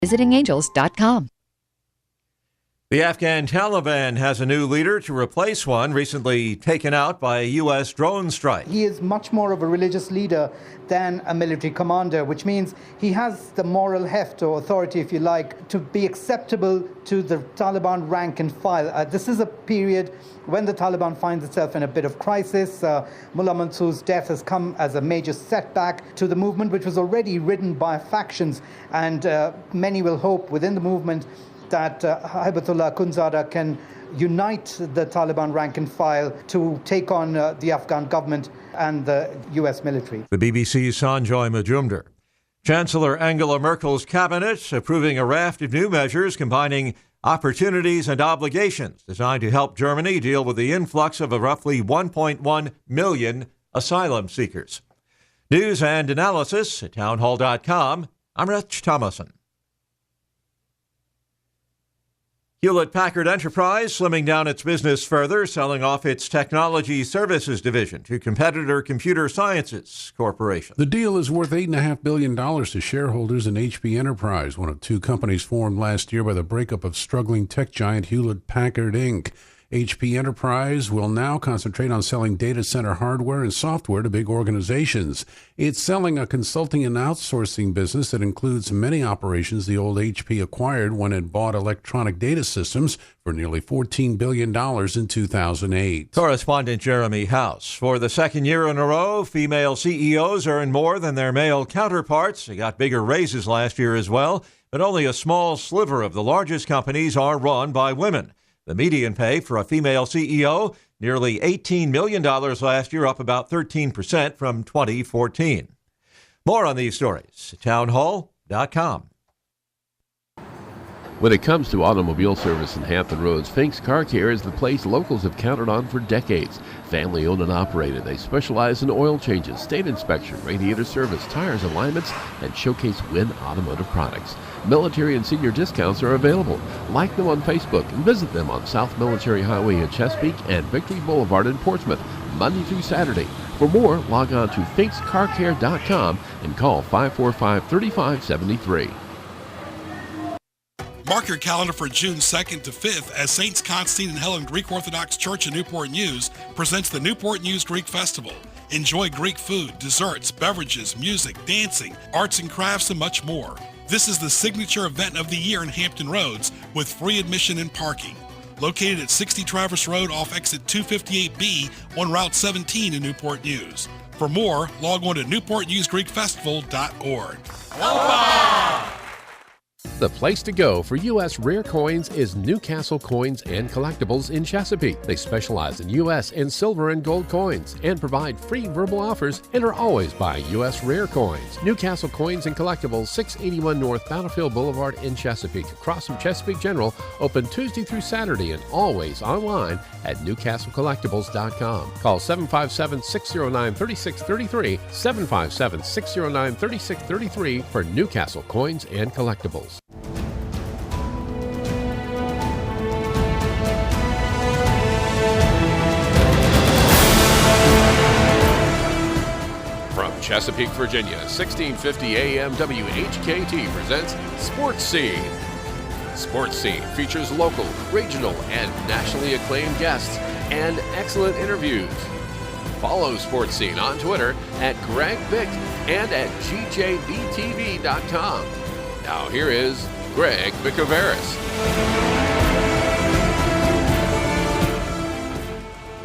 visitingangels.com. The Afghan Taliban has a new leader to replace one recently taken out by a U.S. drone strike. He is much more of a religious leader than a military commander, which means he has the moral heft or authority, if you like, to be acceptable to the Taliban rank and file. This is a period when the Taliban finds itself in a bit of crisis. Mullah Mansour's death has come as a major setback to the movement, which was already ridden by factions, and many will hope within the movement that Hibatullah Akhundzada can unite the Taliban rank and file to take on the Afghan government and the U.S. military. The BBC's Sanjoy Majumdar. Chancellor Angela Merkel's cabinet approving a raft of new measures combining opportunities and obligations designed to help Germany deal with the influx of roughly 1.1 million asylum seekers. News and analysis at townhall.com. I'm Rich Thomason. Hewlett-Packard Enterprise slimming down its business further, selling off its technology services division to competitor Computer Sciences Corporation. The deal is worth $8.5 billion to shareholders in HP Enterprise, one of two companies formed last year by the breakup of struggling tech giant Hewlett-Packard Inc. HP Enterprise will now concentrate on selling data center hardware and software to big organizations. It's selling a consulting and outsourcing business that includes many operations the old HP acquired when it bought Electronic Data Systems for nearly $14 billion in 2008. Correspondent Jeremy House. For the second year in a row, female CEOs earn more than their male counterparts. They got bigger raises last year as well, but only a small sliver of the largest companies are run by women. The median pay for a female CEO, nearly $18 million last year, up about 13% from 2014. More on these stories at townhall.com. When it comes to automobile service in Hampton Roads, Fink's Car Care is the place locals have counted on for decades. Family owned and operated, they specialize in oil changes, state inspection, radiator service, tires, alignments, and showcase Win automotive products. Military and senior discounts are available. Like them on Facebook and visit them on South Military Highway in Chesapeake and Victory Boulevard in Portsmouth, Monday through Saturday. For more, log on to finkscarcare.com and call 545-3573. Mark your calendar for June 2nd to 5th as Saints Constantine and Helen Greek Orthodox Church in Newport News presents the Newport News Greek Festival. Enjoy Greek food, desserts, beverages, music, dancing, arts and crafts, and much more. This is the signature event of the year in Hampton Roads with free admission and parking. Located at 60 Traverse Road off exit 258B on Route 17 in Newport News. For more, log on to newportnewsgreekfestival.org. The place to go for U.S. rare coins is Newcastle Coins and Collectibles in Chesapeake. They specialize in U.S. and silver and gold coins and provide free verbal offers and are always buying U.S. rare coins. Newcastle Coins and Collectibles, 681 North Battlefield Boulevard in Chesapeake, across from Chesapeake General, open Tuesday through Saturday and always online at newcastlecollectibles.com. Call 757-609-3633, 757-609-3633 for Newcastle Coins and Collectibles. From Chesapeake, Virginia, 1650 AM WHKT presents Sports Scene. Sports Scene features local, regional, and nationally acclaimed guests and excellent interviews. Follow Sports Scene on Twitter at Greg Bick and at GJBTV.com. Now here is Greg Bicouvaris.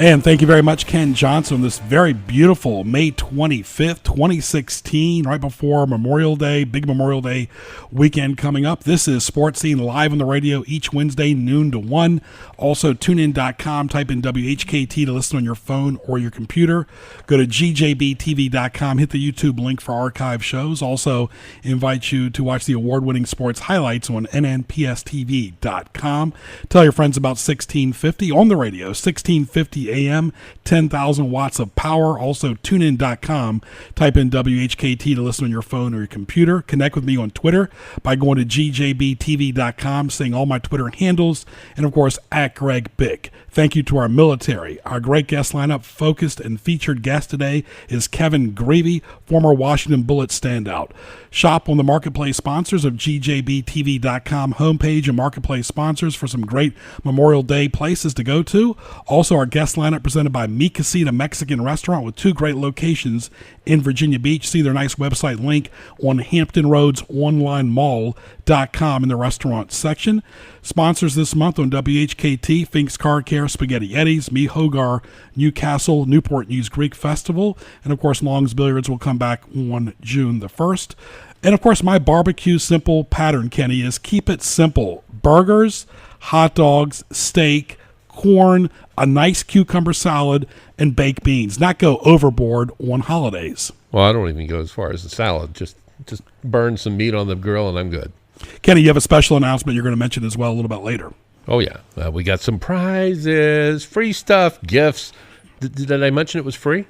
And thank you very much, Ken Johnson, on this very beautiful May 25th, 2016, right before Memorial Day, big Memorial Day weekend coming up. This is Sports Scene live on the radio each Wednesday, noon to 1. Also, tunein.com, type in WHKT to listen on your phone or your computer. Go to gjbtv.com, hit the YouTube link for archive shows. Also, invite you to watch the award-winning sports highlights on nnpstv.com. Tell your friends about 1650 on the radio, 1650 AM, 10,000 watts of power. Also, tunein.com. Type in WHKT to listen on your phone or your computer. Connect with me on Twitter by going to gjbtv.com, seeing all my Twitter handles, and, of course, at Greg Bick. Thank you to our military. Our great guest lineup, focused and featured guest today is Kevin Grevey, former Washington Bullets standout. Shop on the Marketplace sponsors of gjbtv.com homepage and Marketplace sponsors for some great Memorial Day places to go to. Also, our guest lineup presented by Mi Casita Mexican Restaurant with 2 great locations in Virginia Beach. See their nice website link on HamptonRoadsOnlineMall.com in the restaurant section. Sponsors this month on WHKT, Fink's Car Care, Spaghetti Eddie's, Me Hogar, Newcastle, Newport News Greek Festival, and of course Long's Billiards will come back on June the 1st. And of course my barbecue simple pattern, Kenny, is keep it simple. Burgers, hot dogs, steak, corn, a nice cucumber salad, and baked beans. Not go overboard on holidays. Well, I don't even go as far as the salad. Just burn some meat on the grill and I'm good. Kenny, you have a special announcement you're going to mention as well a little bit later. Oh, yeah. We got some prizes, free stuff, gifts. Did I mention it was free?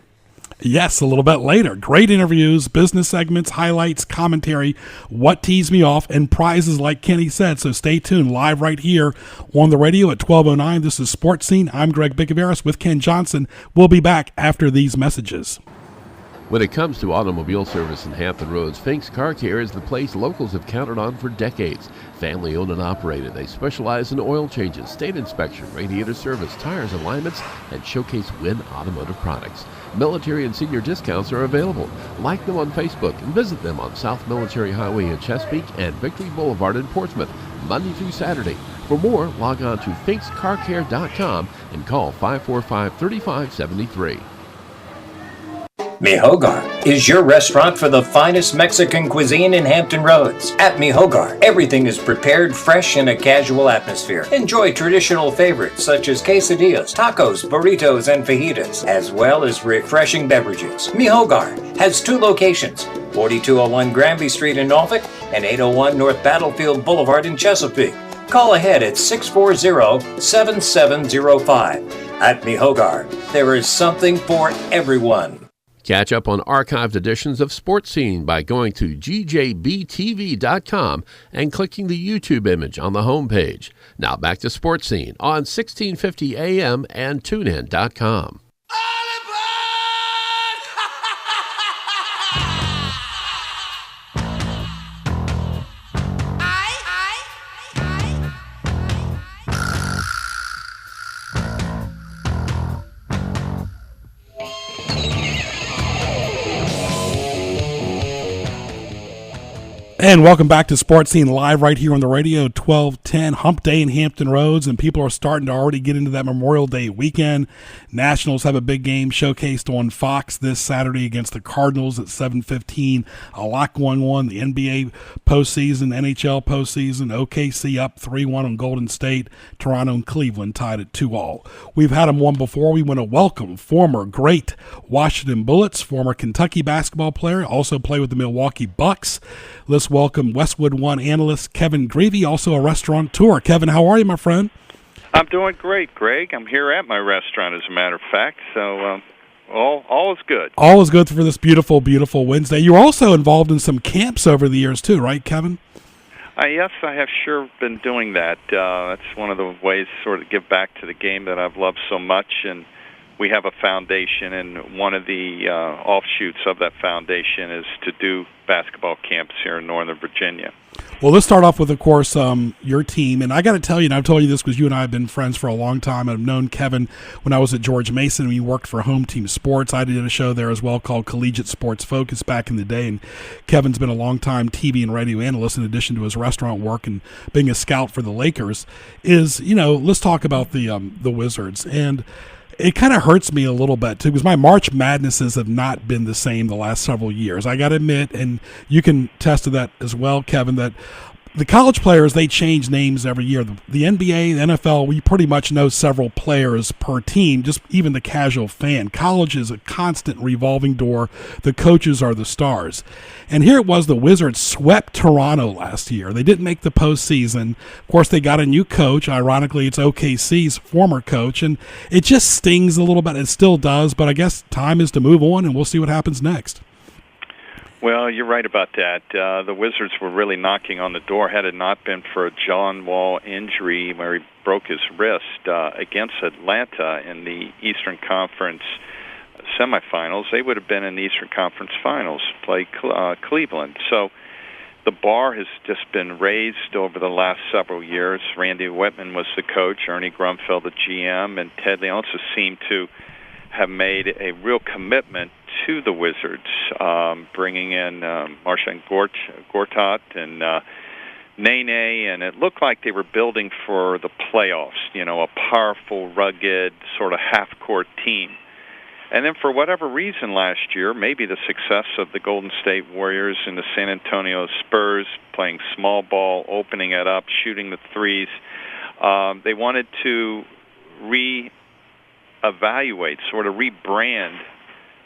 Yes, a little bit later. Great interviews, business segments, highlights, commentary, what teased me off, and prizes like Kenny said. So stay tuned. Live right here on the radio at 12:09. This is Sports Scene. I'm Greg Bicouvaris with Ken Johnson. We'll be back after these messages. When it comes to automobile service in Hampton Roads, Fink's Car Care is the place locals have counted on for decades. Family owned and operated, they specialize in oil changes, state inspection, radiator service, tires, alignments, and showcase Win Automotive products. Military and senior discounts are available. Like them on Facebook and visit them on South Military Highway in Chesapeake and Victory Boulevard in Portsmouth, Monday through Saturday. For more, log on to finkscarcare.com and call 545-3573. Mi Hogar is your restaurant for the finest Mexican cuisine in Hampton Roads. At Mi Hogar, everything is prepared fresh in a casual atmosphere. Enjoy traditional favorites such as quesadillas, tacos, burritos, and fajitas, as well as refreshing beverages. Mi Hogar has 2 locations, 4201 Granby Street in Norfolk and 801 North Battlefield Boulevard in Chesapeake. Call ahead at 640-7705. At Mi Hogar, there is something for everyone. Catch up on archived editions of Sports Scene by going to gjbtv.com and clicking the YouTube image on the homepage. Now back to Sports Scene on 1650 AM and tunein.com. And welcome back to Sports Scene Live right here on the radio, 1210, Hump Day in Hampton Roads, and people are starting to already get into that Memorial Day weekend. Nationals have a big game showcased on Fox this Saturday against the Cardinals at 7:15. A lot going on. The NBA postseason, NHL postseason, OKC up 3-1 on Golden State. Toronto and Cleveland tied at 2-2. We've had them one before. We want to welcome former great Washington Bullets, former Kentucky basketball player, also played with the Milwaukee Bucks. Let's welcome Westwood One analyst Kevin Grevey, also a restaurateur. Kevin, how are you, my friend? I'm doing great, Greg. I'm here at my restaurant, as a matter of fact, so all is good. All is good for this beautiful, beautiful Wednesday. You're also involved in some camps over the years, too, right, Kevin? Yes, I have sure been doing that. That's one of the ways to sort of give back to the game that I've loved so much, and we have a foundation, and one of the offshoots of that foundation is to do basketball camps here in Northern Virginia. Well, let's start off with, of course, your team. And I got to tell you, and I've told you this because you and I have been friends for a long time. I've known Kevin when I was at George Mason. We worked for Home Team Sports. I did a show there as well called Collegiate Sports Focus back in the day. And Kevin's been a long-time TV and radio analyst in addition to his restaurant work and being a scout for the Lakers. Let's talk about the Wizards. And it kind of hurts me a little bit, too, because my March Madnesses have not been the same the last several years. I got to admit, and you can attest to that as well, Kevin, that The college players, they change names every year. The NBA, the NFL, we pretty much know several players per team, just even the casual fan. College is a constant revolving door. The coaches are the stars. And here it was, the Wizards swept Toronto last year. They didn't make the postseason. Of course, they got a new coach. Ironically, it's OKC's former coach. And it just stings a little bit. It still does, but I guess time is to move on, and we'll see what happens next. Well, you're right about that. The Wizards were really knocking on the door. Had it not been for a John Wall injury where he broke his wrist against Atlanta in the Eastern Conference semifinals, they would have been in the Eastern Conference Finals, play Cleveland. So the bar has just been raised over the last several years. Randy Whitman was the coach, Ernie Grunfeld the GM, and Ted Leonsis seemed to have made a real commitment to the Wizards, bringing in Marcin Gortat and Nene, and it looked like they were building for the playoffs, a powerful, rugged, sort of half-court team. And then for whatever reason last year, maybe the success of the Golden State Warriors and the San Antonio Spurs, playing small ball, opening it up, shooting the threes, they wanted to reevaluate, sort of rebrand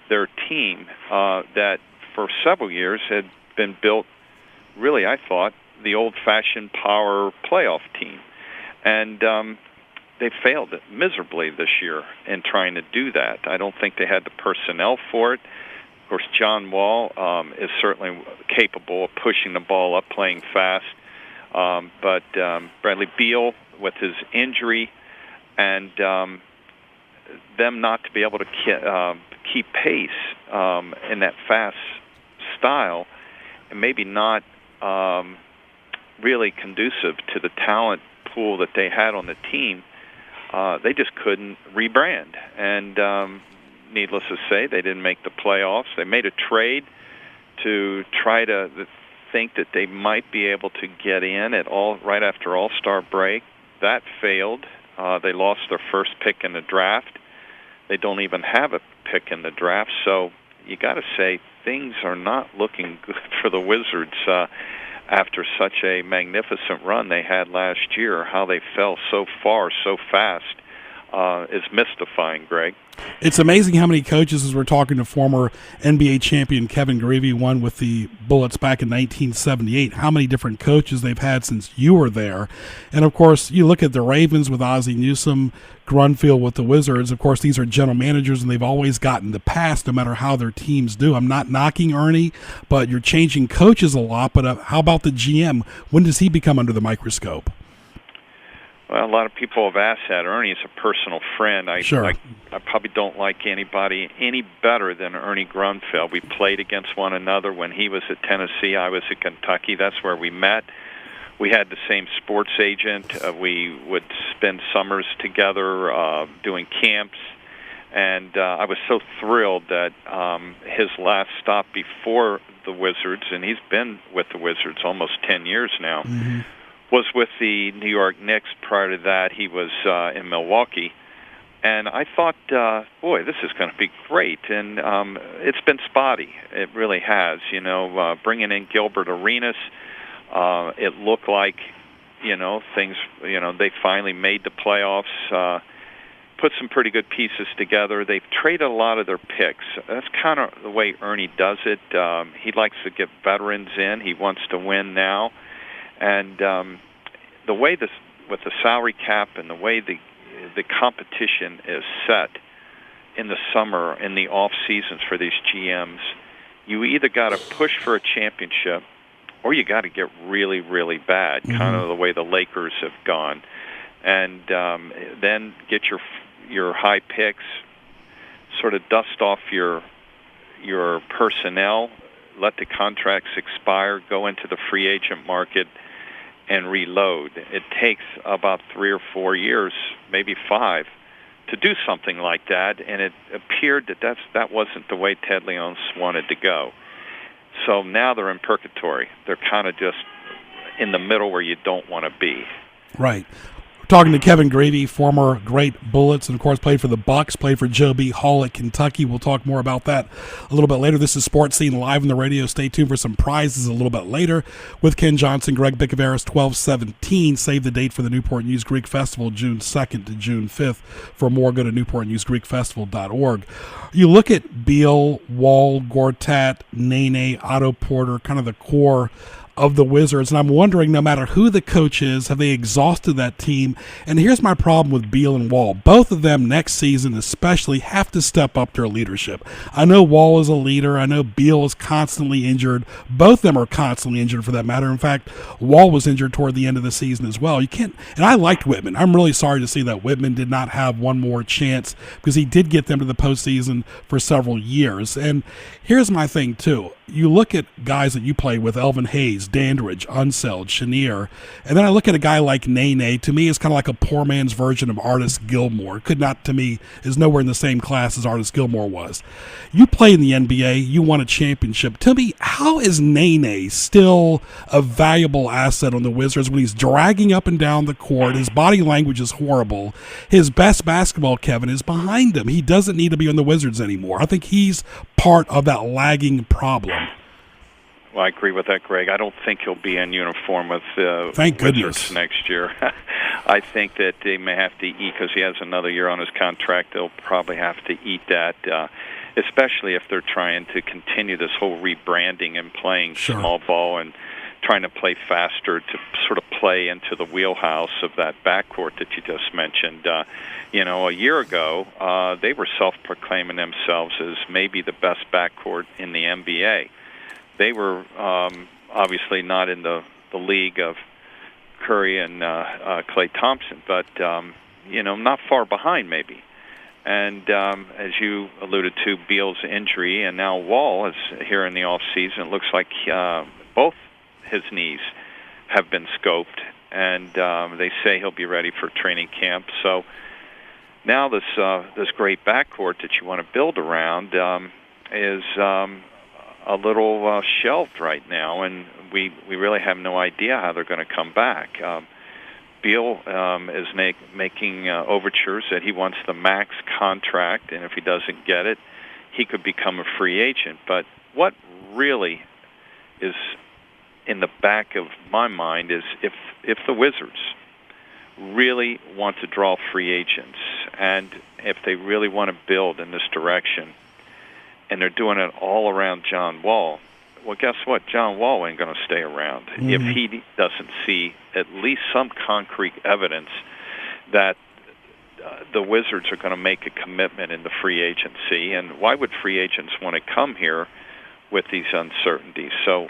their team that for several years had been built, really, I thought, the old-fashioned power playoff team. And they failed miserably this year in trying to do that. I don't think they had the personnel for it. Of course, John Wall is certainly capable of pushing the ball up, playing fast. But Bradley Beal, with his injury, and them not to be able to keep pace in that fast style, and maybe not really conducive to the talent pool that they had on the team, they just couldn't rebrand. And needless to say, they didn't make the playoffs. They made a trade to try to think that they might be able to get in right after All-Star break. That failed. They lost their first pick in the draft. They don't even have a pick in the draft. So you got to say things are not looking good for the Wizards after such a magnificent run they had last year. How they fell so far so fast is mystifying, Greg. It's amazing how many coaches, as we're talking to former NBA champion Kevin Grevey, won with the Bullets back in 1978, how many different coaches they've had since you were there. And, of course, you look at the Ravens with Ozzie Newsome, Grunfeld with the Wizards. Of course, these are general managers, and they've always gotten the pass no matter how their teams do. I'm not knocking Ernie, but you're changing coaches a lot. But how about the GM? When does he become under the microscope? Well, a lot of people have asked that. Ernie is a personal friend. I probably don't like anybody any better than Ernie Grunfeld. We played against one another when he was at Tennessee. I was at Kentucky. That's where we met. We had the same sports agent. We would spend summers together doing camps. And I was so thrilled that his last stop before the Wizards, and he's been with the Wizards almost 10 years now, was with the New York Knicks. Prior to that, he was in Milwaukee. And I thought, boy, this is going to be great. And it's been spotty. It really has. Bringing in Gilbert Arenas, it looked like, things, they finally made the playoffs, put some pretty good pieces together. They've traded a lot of their picks. That's kind of the way Ernie does it. He likes to get veterans in. He wants to win now. And the way this, with the salary cap and the way the competition is set in the summer, in the off seasons for these GMs, you either got to push for a championship or you got to get really, really bad, kind of the way the Lakers have gone, and then get your high picks, sort of dust off your personnel, let the contracts expire, go into the free agent market, and reload. It takes about 3 or 4 years, maybe 5, to do something like that, and it appeared that wasn't the way Ted Leonsis wanted to go. So now they're in purgatory. They're kind of just in the middle where you don't want to be. Right. We're Talking to Kevin Grevey, former great Bullets, and of course played for the Bucks, played for Joe B. Hall at Kentucky. We'll talk more about that a little bit later. This is Sports Scene live on the radio. Stay tuned for some prizes a little bit later with Ken Johnson, Greg Bicouvaris, 1217. Save the date for the Newport News Greek Festival, June 2nd to June 5th. For more, go to newportnewsgreekfestival.org. You look at Beal, Wall, Gortat, Nene, Otto Porter, kind of the core of the Wizards, and I'm wondering, no matter who the coach is, have they exhausted that team? And here's my problem with Beal and Wall. Both of them next season especially have to step up their leadership. I know Wall is a leader. I know Beal is constantly injured. Both of them are constantly injured, for that matter. In fact, Wall was injured toward the end of the season as well. You can't, and I liked Whitman. I'm really sorry to see that Whitman did not have one more chance, because he did get them to the postseason for several years. And here's my thing, too. You look at guys that you play with, Elvin Hayes, Dandridge, Unseld, Chenier, and then I look at a guy like Nene. To me, is kind of like a poor man's version of Artis Gilmore. Could not, to me, is nowhere in the same class as Artis Gilmore was. You play in the NBA, you won a championship. To me, how is Nene still a valuable asset on the Wizards when he's dragging up and down the court? His body language is horrible. His best basketball, Kevin, is behind him. He doesn't need to be on the Wizards anymore. I think he's part of that lagging problem. Well, I agree with that, Greg. I don't think he'll be in uniform with Thank Wizards goodness. next year. I think that they may have to eat, because he has another year on his contract. They'll probably have to eat that, especially if they're trying to continue this whole rebranding and playing small ball and trying to play faster to sort of play into the wheelhouse of that backcourt that you just mentioned. A year ago, they were self-proclaiming themselves as maybe the best backcourt in the NBA. They were obviously not in the league of Curry and Klay Thompson, but, not far behind maybe. And as you alluded to, Beal's injury, and now Wall is here in the offseason. It looks like both his knees have been scoped, and they say he'll be ready for training camp. So now this great backcourt that you want to build around is a little shelved right now, and we really have no idea how they're going to come back. Beal is making overtures that he wants the max contract, and if he doesn't get it, he could become a free agent. But what really is in the back of my mind is if the Wizards really want to draw free agents, and if they really want to build in this direction, and they're doing it all around John Wall, well, guess what? John Wall ain't going to stay around if he doesn't see at least some concrete evidence that the Wizards are going to make a commitment in the free agency. And why would free agents want to come here with these uncertainties? So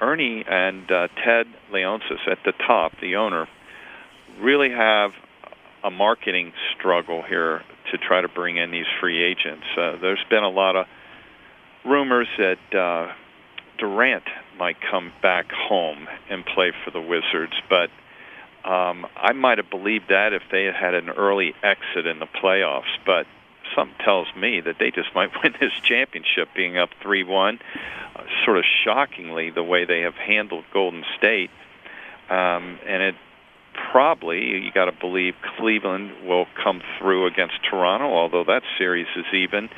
Ernie and Ted Leonsis at the top, the owner, really have a marketing struggle here to try to bring in these free agents. There's been a lot of rumors that Durant might come back home and play for the Wizards, but I might have believed that if they had an early exit in the playoffs, but something tells me that they just might win this championship being up 3-1, sort of shockingly the way they have handled Golden State. And it probably, you got to believe, Cleveland will come through against Toronto, although that series is even.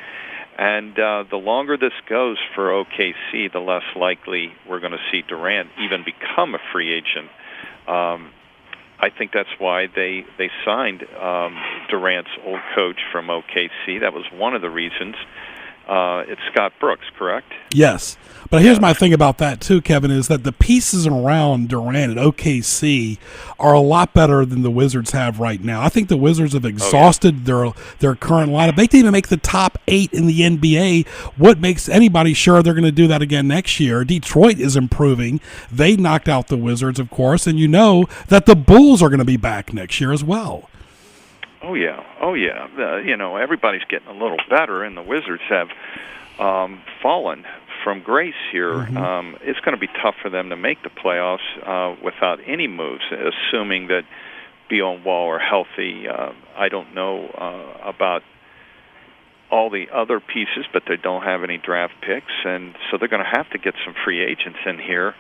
And the longer this goes for OKC, the less likely we're going to see Durant even become a free agent. I think that's why they signed Durant's old coach from OKC. That was one of the reasons. It's Scott Brooks, correct? Yes. But here's my thing about that, too, Kevin, is that the pieces around Durant at OKC are a lot better than the Wizards have right now. I think the Wizards have exhausted their current lineup. They didn't even make the top 8 in the NBA. What makes anybody sure they're going to do that again next year? Detroit is improving. They knocked out the Wizards, of course, and you know that the Bulls are going to be back next year as well. Oh yeah. Everybody's getting a little better, and the Wizards have fallen from grace here. It's going to be tough for them to make the playoffs without any moves, assuming that Beal and Wall are healthy. I don't know about all the other pieces, but they don't have any draft picks, and so they're going to have to get some free agents in here,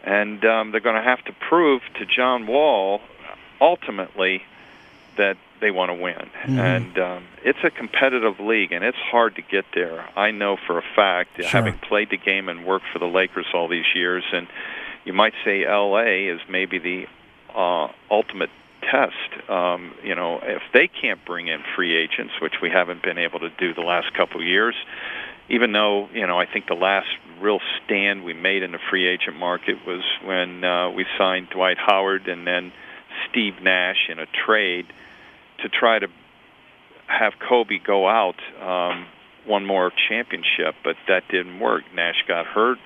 and they're going to have to prove to John Wall ultimately that they want to win. And it's a competitive league, and it's hard to get there. I know for a fact, having played the game and worked for the Lakers all these years, and you might say L.A. is maybe the ultimate test. If they can't bring in free agents, which we haven't been able to do the last couple of years, even though, I think the last real stand we made in the free agent market was when we signed Dwight Howard and then Steve Nash in a trade to try to have Kobe go out one more championship, but that didn't work. Nash got hurt.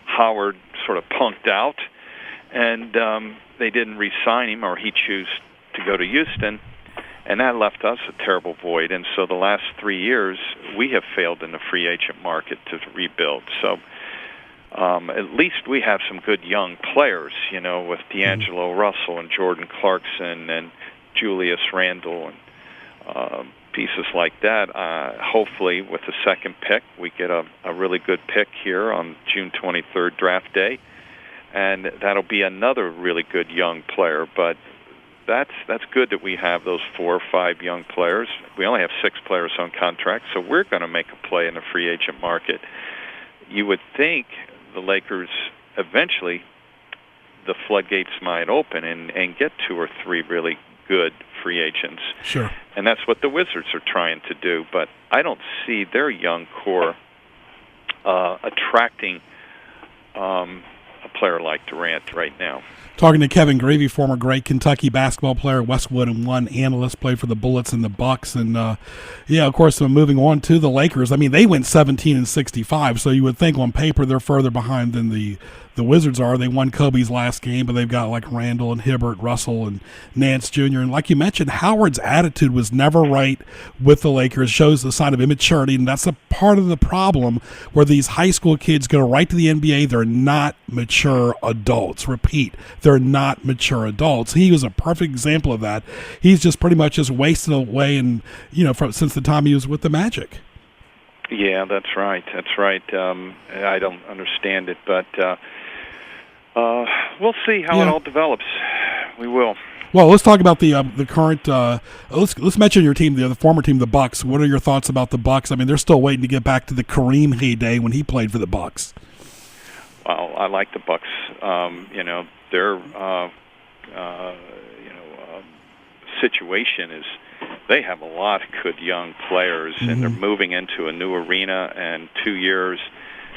Howard sort of punked out, and they didn't re-sign him, or he chose to go to Houston, and that left us a terrible void. And so the last 3 years, we have failed in the free agent market to rebuild. So at least we have some good young players, with D'Angelo Russell and Jordan Clarkson and Julius Randle and pieces like that. Hopefully, with the second pick, we get a really good pick here on June 23rd draft day, and that'll be another really good young player. But that's good that we have those 4 or 5 young players. We only have 6 players on contract, so we're going to make a play in the free agent market. You would think the Lakers eventually, the floodgates might open and get 2 or 3 really good free agents. Sure. And that's what the Wizards are trying to do. But I don't see their young core attracting a player like Durant right now. Talking to Kevin Grevey, former great Kentucky basketball player, Westwood and One analyst, played for the Bullets and the Bucks, and of course, moving on to the Lakers. I mean, they went 17-65, so you would think on paper they're further behind than the Wizards are. They won Kobe's last game, but they've got like Randall and Hibbert, Russell and Nance Jr. And like you mentioned, Howard's attitude was never right with the Lakers, shows the sign of immaturity, and that's a part of the problem where these high school kids go right to the NBA. They're not mature adults. Repeat, they're not mature adults. He was a perfect example of that. He's just pretty much just wasted away, and since the time he was with the Magic. Yeah, that's right. That's right. I don't understand it, but we'll see how it all develops. We will. Well, let's talk about the current. Let's mention your team, the former team, the Bucks. What are your thoughts about the Bucks? I mean, they're still waiting to get back to the Kareem heyday when he played for the Bucks. Well, I like the Bucks. Their situation is they have a lot of good young players, and they're moving into a new arena. And 2 years,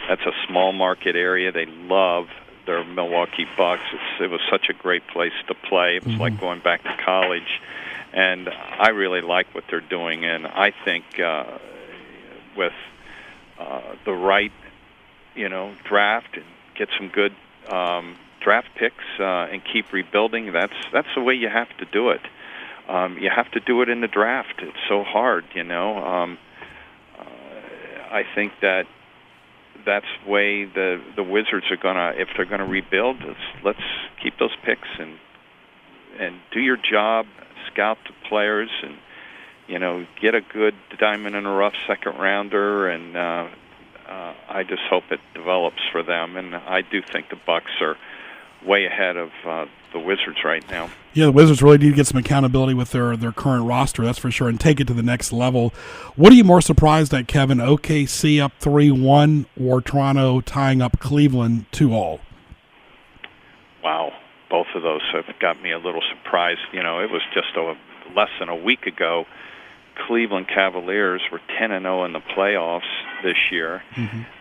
that's a small market area. They love their Milwaukee Bucks. It was such a great place to play. It was like going back to college, and I really like what they're doing. And I think with the right, draft and get some good draft picks and keep rebuilding, that's the way you have to do it. You have to do it in the draft. It's so hard, I think that's the way the Wizards are gonna, if they're gonna rebuild, let's keep those picks and do your job, scout the players, and get a good diamond in a rough second rounder, and I just hope it develops for them. And I do think the Bucks are way ahead of the Wizards right now. Yeah, the Wizards really need to get some accountability with their current roster, that's for sure, and take it to the next level. What are you more surprised at, Kevin? OKC up 3-1 or Toronto tying up Cleveland 2-all? Wow, both of those have got me a little surprised. It was just less than a week ago. Cleveland Cavaliers were 10-0 in the playoffs this year.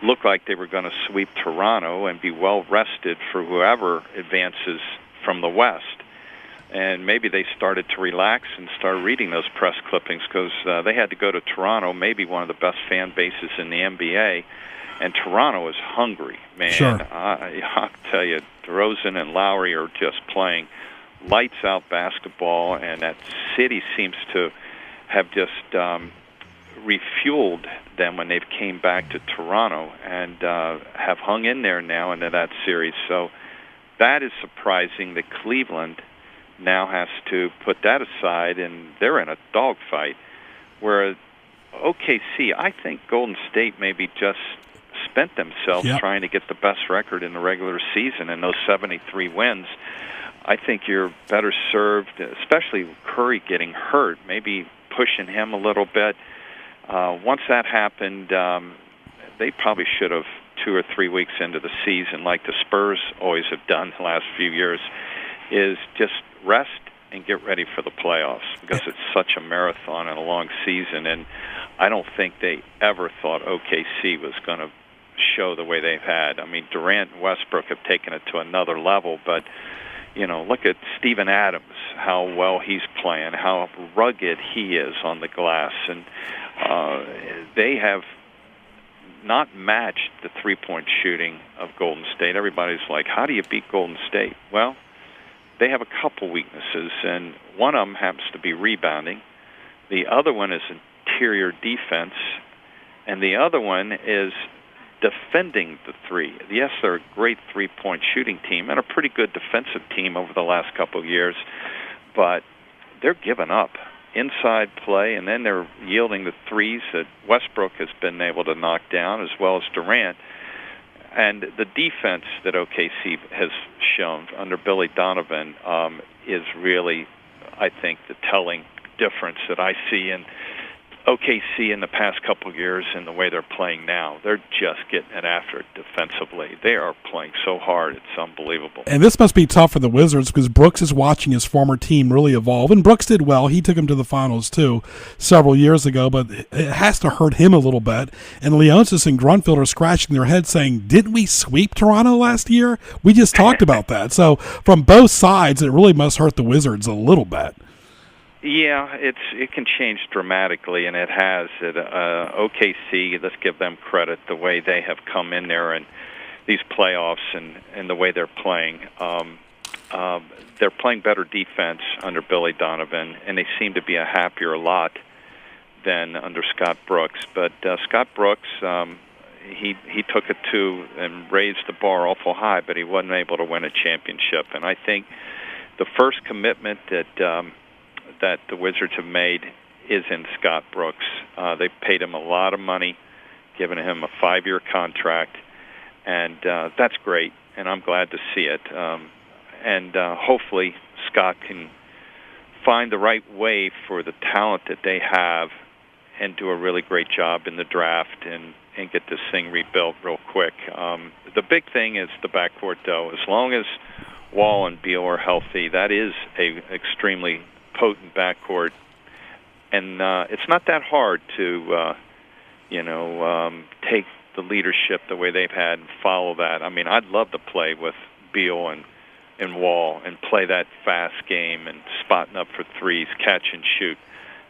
Looked like they were going to sweep Toronto and be well rested for whoever advances from the West. And maybe they started to relax and start reading those press clippings, because they had to go to Toronto, maybe one of the best fan bases in the NBA, and Toronto is hungry, man. Sure. I'll tell you, DeRozan and Lowry are just playing lights-out basketball, and that city seems to have just refueled them when they've came back to Toronto, and have hung in there now into that series. So that is surprising that Cleveland now has to put that aside, and they're in a dogfight. Where OKC, I think Golden State maybe just spent themselves trying to get the best record in the regular season, and those 73 wins. I think you're better served, especially Curry getting hurt, maybe pushing him a little bit. Once that happened, they probably should have 2 or 3 weeks into the season, like the Spurs always have done the last few years, is just rest and get ready for the playoffs, because it's such a marathon and a long season. And I don't think they ever thought OKC was going to show the way they've had. I mean, Durant and Westbrook have taken it to another level, but look at Steven Adams, how well he's playing, how rugged he is on the glass. And they have not matched the three-point shooting of Golden State. Everybody's like, how do you beat Golden State? Well, they have a couple weaknesses, and one of them happens to be rebounding. The other one is interior defense, and the other one is defending the three. Yes, they're a great three-point shooting team and a pretty good defensive team over the last couple of years, but they're giving up inside play, and then they're yielding the threes that Westbrook has been able to knock down, as well as Durant. And the defense that OKC has shown under Billy Donovan is really, I think, the telling difference that I see in OKC in the past couple of years and the way they're playing now. They're just getting it after it defensively. They are playing so hard, it's unbelievable. And this must be tough for the Wizards, because Brooks is watching his former team really evolve. And Brooks did well. He took him to the finals, too, several years ago, but it has to hurt him a little bit. And Leonsis and Grunfeld are scratching their heads saying, didn't we sweep Toronto last year? We just talked about that. So from both sides, it really must hurt the Wizards a little bit. Yeah, it can change dramatically, and it has. OKC, let's give them credit, the way they have come in there and these playoffs and the way they're playing. They're playing better defense under Billy Donovan, and they seem to be a happier lot than under Scott Brooks. But Scott Brooks, he took it to and raised the bar awful high, but he wasn't able to win a championship. And I think the first commitment that the Wizards have made is in Scott Brooks. They've paid him a lot of money, given him a 5-year contract, and that's great, and I'm glad to see it. And hopefully Scott can find the right way for the talent that they have and do a really great job in the draft and get this thing rebuilt real quick. The big thing is the backcourt, though. As long as Wall and Beal are healthy, that is a extremely potent backcourt, and it's not that hard to, take the leadership the way they've had and follow that. I mean, I'd love to play with Beal and Wall and play that fast game and spotting up for threes, catch and shoot.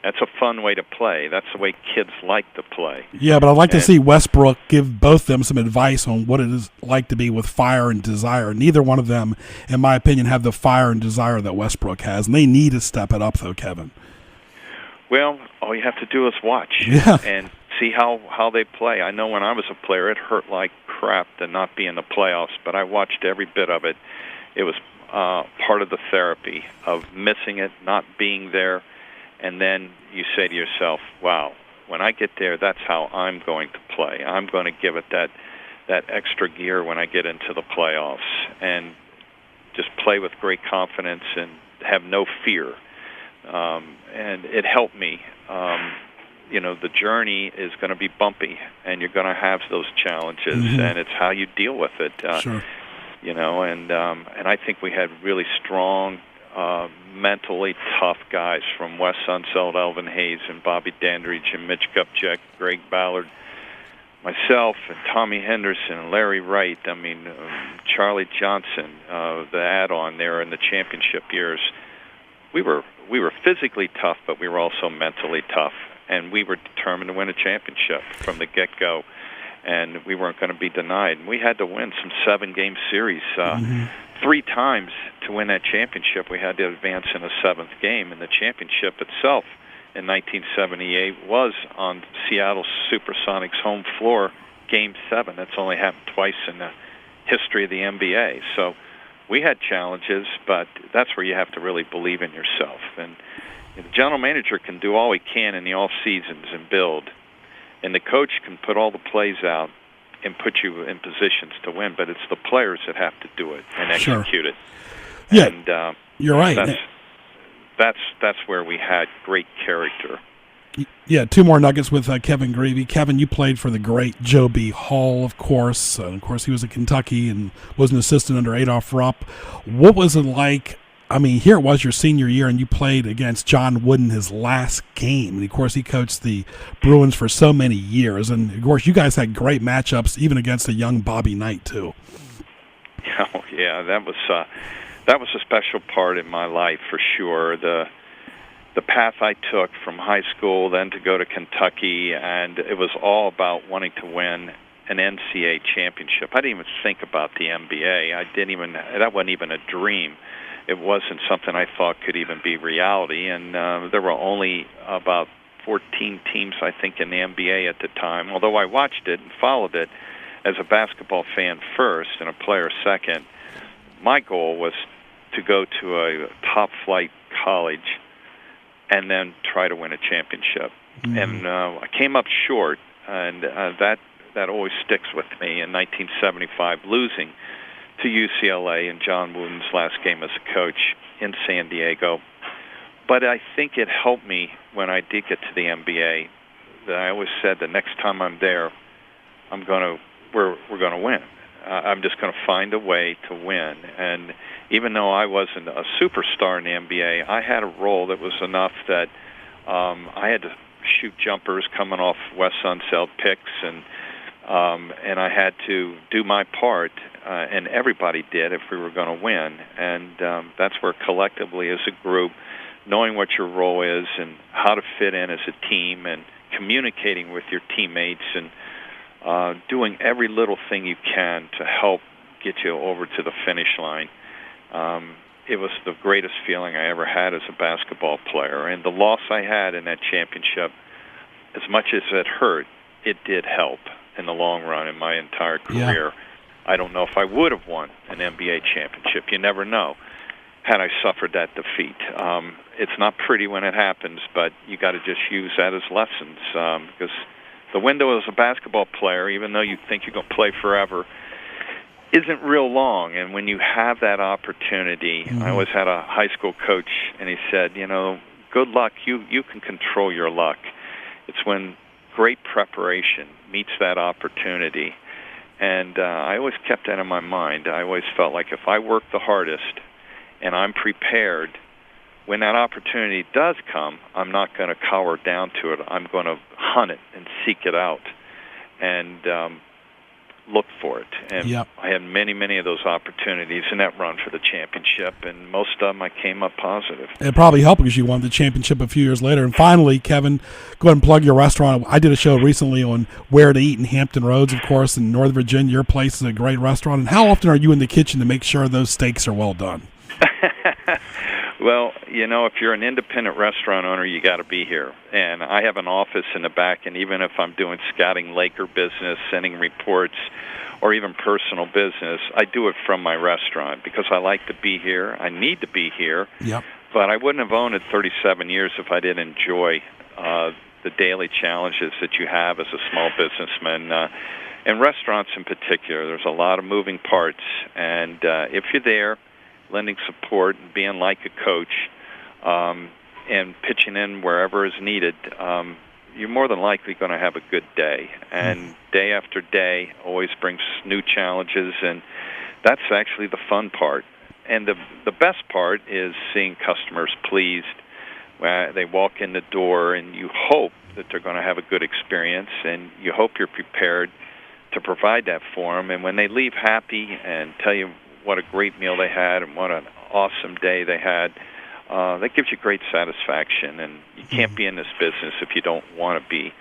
That's a fun way to play. That's the way kids like to play. Yeah, but I'd like to see Westbrook give both them some advice on what it is like to be with fire and desire. Neither one of them, in my opinion, have the fire and desire that Westbrook has, and they need to step it up, though, Kevin. Well, all you have to do is watch and see how they play. I know when I was a player, it hurt like crap to not be in the playoffs, but I watched every bit of it. It was part of the therapy of missing it, not being there. And then you say to yourself, wow, when I get there, that's how I'm going to play. I'm going to give it that extra gear when I get into the playoffs and just play with great confidence and have no fear. And it helped me. The journey is going to be bumpy, and you're going to have those challenges, and it's how you deal with it. Sure. And I think we had really strong, mentally tough guys from Wes Unseld, Elvin Hayes, and Bobby Dandridge, and Mitch Kupchak, Greg Ballard, myself, and Tommy Henderson, and Larry Wright. I mean, Charlie Johnson, the add-on there in the championship years. We were physically tough, but we were also mentally tough, and we were determined to win a championship from the get-go. And we weren't going to be denied. And we had to win some 7-game series 3 times to win that championship. We had to advance in a 7th game, and the championship itself in 1978 was on Seattle Supersonics' home floor, Game 7. That's only happened twice in the history of the NBA. So we had challenges, but that's where you have to really believe in yourself. And the general manager can do all he can in the off seasons and build. And the coach can put all the plays out and put you in positions to win, but it's the players that have to do it and execute it. Yeah, And you're right. That's where we had great character. Yeah, two more nuggets with Kevin Grevey. Kevin, you played for the great Joe B. Hall, of course. Of course, he was at Kentucky and was an assistant under Adolph Rupp. What was it like? I mean, here it was your senior year, and you played against John Wooden his last game. And, of course, he coached the Bruins for so many years. And, of course, you guys had great matchups, even against a young Bobby Knight, too. Oh, yeah, that was a special part in my life for sure. The path I took from high school, then to go to Kentucky, and it was all about wanting to win an NCAA championship. I didn't even think about the NBA. That wasn't even a dream. It wasn't something I thought could even be reality, and there were only about 14 teams, I think, in the NBA at the time. Although I watched it and followed it as a basketball fan first and a player second, my goal was to go to a top-flight college and then try to win a championship. Mm-hmm. And I came up short, and that always sticks with me. In 1975, losing to UCLA in John Wooden's last game as a coach in San Diego. But I think it helped me when I did get to the NBA. That I always said the next time I'm there, we're going to win. I'm just going to find a way to win. And even though I wasn't a superstar in the NBA, I had a role that was enough that I had to shoot jumpers coming off West Sunset picks, and I had to do my part, and everybody did if we were going to win. And that's where collectively as a group, knowing what your role is and how to fit in as a team and communicating with your teammates and doing every little thing you can to help get you over to the finish line. It was the greatest feeling I ever had as a basketball player. And the loss I had in that championship, as much as it hurt, it did help in the long run in my entire career. Yeah. I don't know if I would have won an NBA championship. You never know had I suffered that defeat. It's not pretty when it happens, but you got to just use that as lessons because the window as a basketball player, even though you think you're going to play forever, isn't real long. And when you have that opportunity, I always had a high school coach, and he said, good luck. You can control your luck. It's when great preparation meets that opportunity. And I always kept that in my mind. I always felt like if I work the hardest and I'm prepared, when that opportunity does come, I'm not going to cower down to it. I'm going to hunt it and seek it out and look for it. And yep. I had many, many of those opportunities in that run for the championship, and most of them I came up positive. It probably helped because you won the championship a few years later. And finally, Kevin, go ahead and plug your restaurant. I did a show recently on where to eat in Hampton Roads, of course, in Northern Virginia. Your place is a great restaurant. And how often are you in the kitchen to make sure those steaks are well done? Well, if you're an independent restaurant owner, you got to be here. And I have an office in the back, and even if I'm doing scouting Laker business, sending reports, or even personal business, I do it from my restaurant because I like to be here. I need to be here. Yep. But I wouldn't have owned it 37 years if I didn't enjoy the daily challenges that you have as a small businessman. And restaurants in particular, there's a lot of moving parts. And if you're there, lending support and being like a coach and pitching in wherever is needed, you're more than likely going to have a good day. And day after day always brings new challenges, and that's actually the fun part. And the best part is seeing customers pleased. They walk in the door, and you hope that they're going to have a good experience, and you hope you're prepared to provide that for them. And when they leave happy and tell you what a great meal they had and what an awesome day they had, that gives you great satisfaction. And you can't be in this business if you don't want to be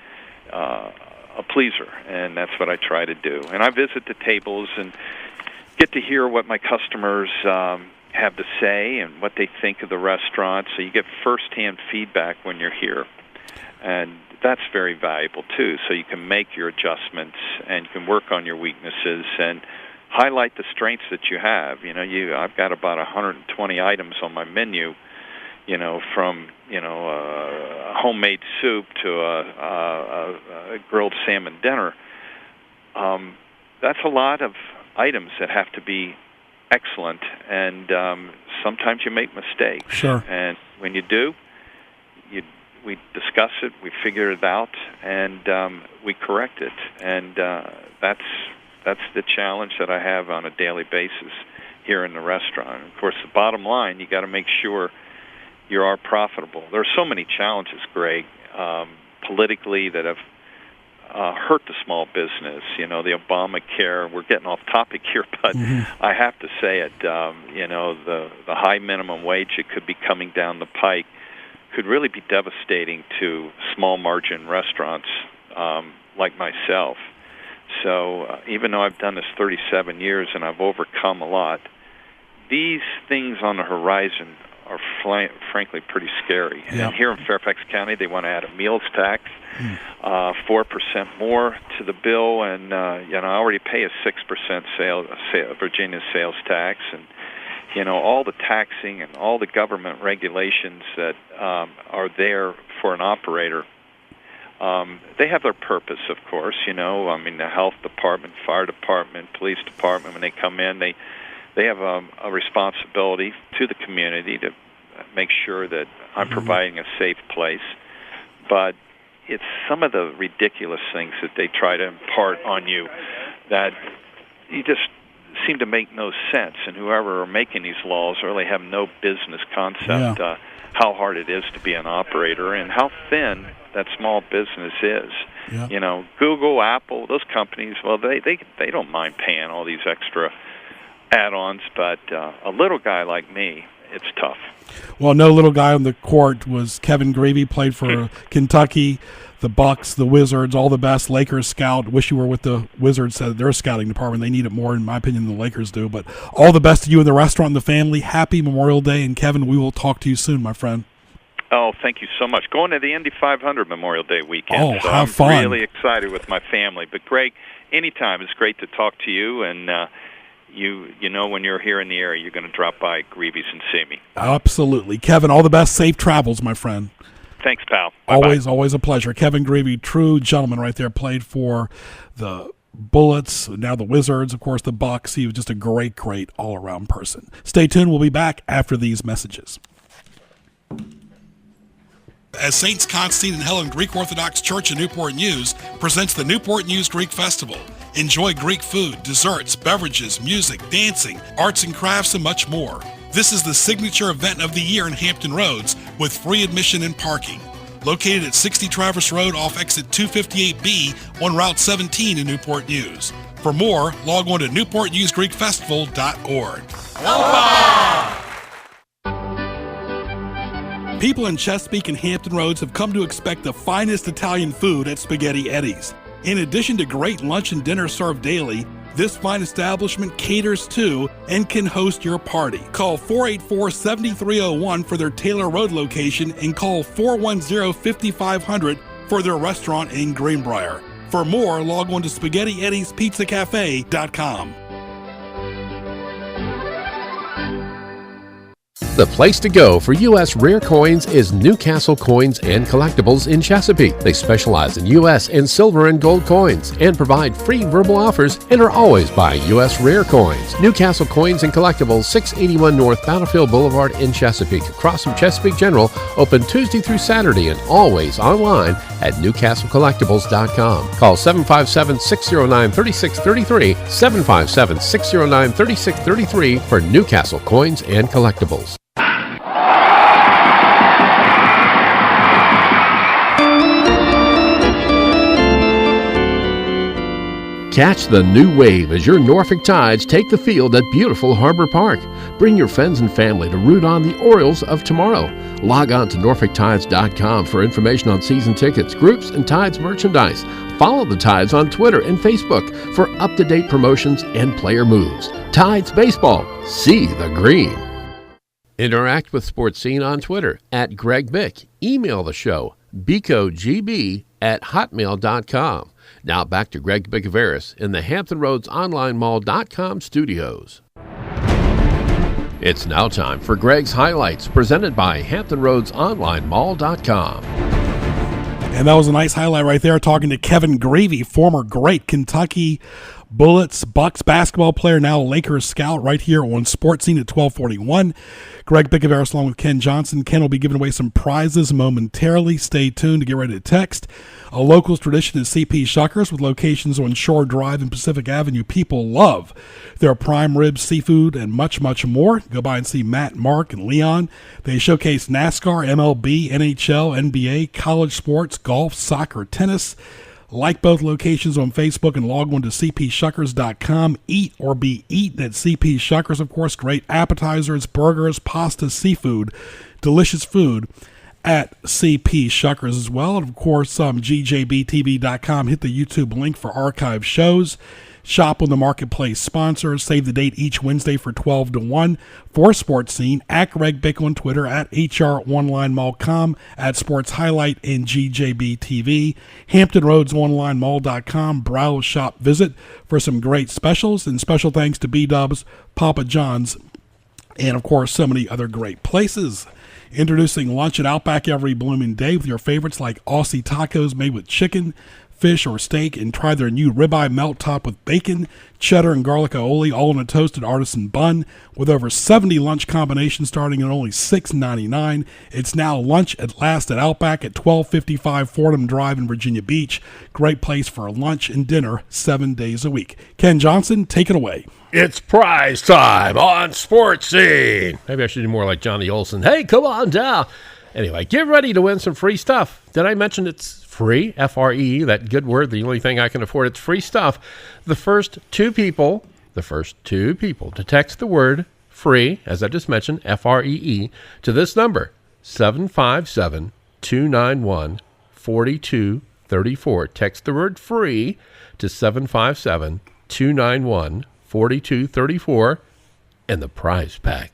a pleaser, and that's what I try to do. And I visit the tables and get to hear what my customers have to say and what they think of the restaurant, so you get firsthand feedback when you're here. And that's very valuable, too, so you can make your adjustments and you can work on your weaknesses and highlight the strengths that you have. I've got about 120 items on my menu, from a homemade soup to a grilled salmon dinner. that's a lot of items that have to be excellent, and sometimes you make mistakes. Sure. And when you do, we discuss it, we figure it out, and we correct it. And that's the challenge that I have on a daily basis here in the restaurant. Of course, the bottom line, you got to make sure you are profitable. There are so many challenges, Greg, politically that have hurt the small business. You know, the Obamacare. We're getting off topic here, but I have to say it. You know, the high minimum wage that could be coming down the pike could really be devastating to small margin restaurants like myself. So even though I've done this 37 years and I've overcome a lot, these things on the horizon are frankly pretty scary. Yeah. And here in Fairfax County, they want to add a meals tax, 4% more to the bill, and you know, I already pay a 6% Virginia sales tax, and you know, all the taxing and all the government regulations that are there for an operator. They have their purpose, of course. You know, I mean, the health department, fire department, police department, when they come in, they have a responsibility to the community to make sure that I'm providing a safe place. But it's some of the ridiculous things that they try to impart on you that you just seem to make no sense. And whoever are making these laws really have no business concept how hard it is to be an operator and how thin that small business is. Yeah. You know, Google, Apple, those companies, well, they don't mind paying all these extra add-ons, but a little guy like me, it's tough. Well, no little guy on the court was Kevin Grevey, played for Kentucky, the Bucks, the Wizards, all the best. Lakers scout. Wish you were with the Wizards. Said their scouting department. They need it more, in my opinion, than the Lakers do. But all the best to you and the restaurant and the family. Happy Memorial Day. And Kevin, we will talk to you soon, my friend. Oh, thank you so much. Going to the Indy 500 Memorial Day weekend. Oh, so have I'm fun. Really excited with my family. But Greg, anytime, it's great to talk to you, and you know when you're here in the area, you're going to drop by Grevey's and see me. Absolutely. Kevin, all the best. Safe travels, my friend. Thanks, pal. Bye-bye. Always a pleasure. Kevin Grevey, true gentleman right there, played for the Bullets, now the Wizards, of course, the Bucks. He was just a great all-around person. Stay tuned. We'll be back after these messages. As Saints Constantine and Helen Greek Orthodox Church in Newport News presents the Newport News Greek Festival. Enjoy Greek food, desserts, beverages, music, dancing, arts and crafts, and much more. This is the signature event of the year in Hampton Roads with free admission and parking. Located at 60 Traverse Road off exit 258B on Route 17 in Newport News. For more, log on to newportnewsgreekfestival.org. People in Chesapeake and Hampton Roads have come to expect the finest Italian food at Spaghetti Eddie's. In addition to great lunch and dinner served daily, this fine establishment caters to and can host your party. Call 484-7301 for their Taylor Road location and call 410-5500 for their restaurant in Greenbrier. For more, log on to SpaghettiEddiesPizzaCafe.com. The place to go for U.S. rare coins is Newcastle Coins and Collectibles in Chesapeake. They specialize in U.S. and silver and gold coins and provide free verbal offers and are always buying U.S. rare coins. Newcastle Coins and Collectibles, 681 North Battlefield Boulevard in Chesapeake, across from Chesapeake General, open Tuesday through Saturday and always online at newcastlecollectibles.com. Call 757-609-3633, 757-609-3633 for Newcastle Coins and Collectibles. Catch the new wave as your Norfolk Tides take the field at beautiful Harbor Park. Bring your friends and family to root on the Orioles of tomorrow. Log on to NorfolkTides.com for information on season tickets, groups, and Tides merchandise. Follow the Tides on Twitter and Facebook for up-to-date promotions and player moves. Tides Baseball. See the green. Interact with Sports Scene on Twitter at Greg Bick. Email the show, bicogb@hotmail.com. Now back to Greg Bicouvaris in the Hampton Roads OnlineMall.com studios. It's now time for Greg's Highlights, presented by HamptonRoadsOnlineMall.com. And that was a nice highlight right there, talking to Kevin Grevey, former great Kentucky Bullets, Bucks basketball player, now Lakers scout, right here on Sports Scene at 1241. Greg Bicouvaris along with Ken Johnson. Ken will be giving away some prizes momentarily. Stay tuned to get ready to text. A locals tradition is CP Shuckers with locations on Shore Drive and Pacific Avenue. People love their prime ribs, seafood, and much, much more. Go by and see Matt, Mark, and Leon. They showcase NASCAR, MLB, NHL, NBA, college sports, golf, soccer, tennis. Like both locations on Facebook and log on to cpshuckers.com. Eat or be eaten at CP Shuckers, of course. Great appetizers, burgers, pasta, seafood, delicious food at CP Shuckers as well. And, of course, gjbtv.com. Hit the YouTube link for archive shows. Shop on the Marketplace sponsors. Save the date each Wednesday for 12 to 1 for Sports Scene. At Greg Bick on Twitter. At HROnlineMall.com. At Sports Highlight and GJBTV. HamptonRoadsOnlineMall.com. Browse, shop, visit for some great specials. And special thanks to B-Dubs, Papa John's, and, of course, so many other great places. Introducing lunch at Outback every blooming day with your favorites like Aussie tacos made with chicken, fish, or steak, and try their new ribeye melt top with bacon, cheddar, and garlic aioli, all in a toasted artisan bun. With over 70 lunch combinations starting at only $6.99. It's now lunch at last at Outback at 1255 Fordham Drive in Virginia Beach. Great place for lunch and dinner 7 days a week. Ken Johnson, take it away. It's prize time on Sports Scene. Maybe I should do more like Johnny Olson. Hey, come on down. Anyway, get ready to win some free stuff. Did I mention it's free? F-R-E, that good word, the only thing I can afford. It's free stuff. The first two people to text the word free, as I just mentioned, F-R-E-E, to this number, 757-291-4234. Text the word free to 757-291-4234, and the prize pack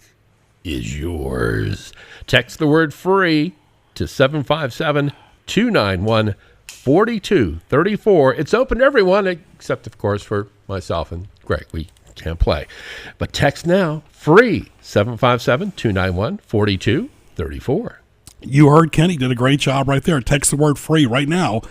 is yours. Text the word free to 757-291-4234. It's open to everyone, except, of course, for myself and Greg. We can't play. But text now, free, 757-291-4234. You heard Kenny did a great job right there. Text the word free right now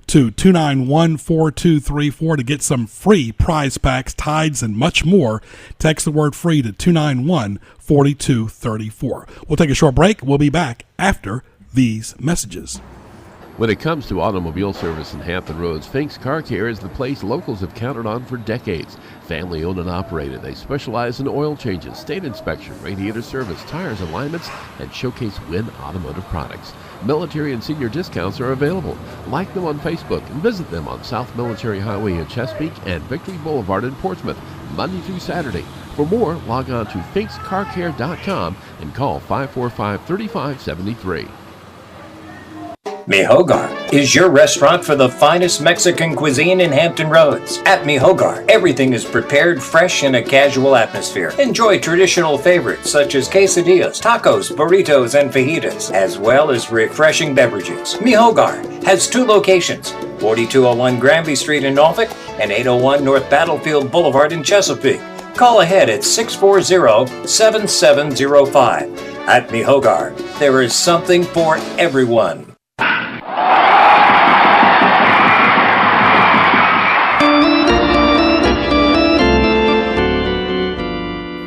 to 291-4234 to get some free prize packs, tides, and much more. Text the word free to 291-4234. We'll take a short break. We'll be back after these messages. When it comes to automobile service in Hampton Roads, Fink's Car Care is the place locals have counted on for decades. Family owned and operated, they specialize in oil changes, state inspection, radiator service, tires, alignments, and showcase Win Automotive products. Military and senior discounts are available. Like them on Facebook and visit them on South Military Highway in Chesapeake and Victory Boulevard in Portsmouth, Monday through Saturday. For more, log on to finkscarcare.com and call 545-3573. Mi Hogar is your restaurant for the finest Mexican cuisine in Hampton Roads. At Mi Hogar, everything is prepared fresh in a casual atmosphere. Enjoy traditional favorites such as quesadillas, tacos, burritos, and fajitas, as well as refreshing beverages. Mi Hogar has two locations, 4201 Granby Street in Norfolk and 801 North Battlefield Boulevard in Chesapeake. Call ahead at 640-7705. At Mi Hogar, there is something for everyone.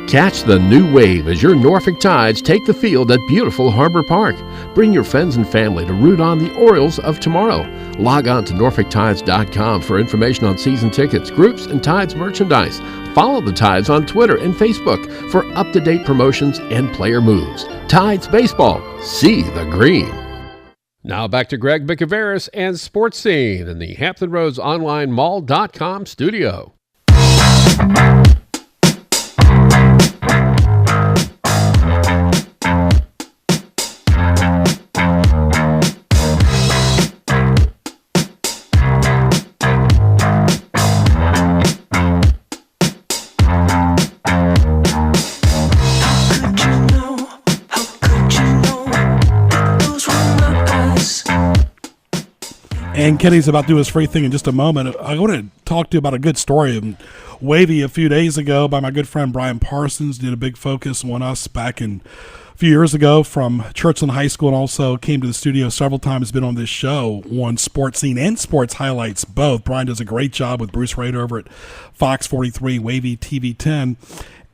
Catch the new wave as your Norfolk Tides take the field at beautiful Harbor Park. Bring your friends and family to root on the Orioles of tomorrow. Log on to norfolktides.com for information on season tickets, groups, and Tides merchandise. Follow the Tides on Twitter and Facebook for up-to-date promotions and player moves. Tides Baseball. See the green. Now back to Greg Bicouvaris and Sports Scene in the Hampton Roads Online Mall.com studio. And Kenny's about to do his free thing in just a moment. I want to talk to you about a good story of Wavy a few days ago by my good friend Brian Parsons. Did a big focus on us back in few years ago from Churchland High School, and also came to the studio several times, been on this show on Sports Scene and Sports Highlights both. Brian does a great job with Bruce Rader over at Fox 43, Wavy TV 10.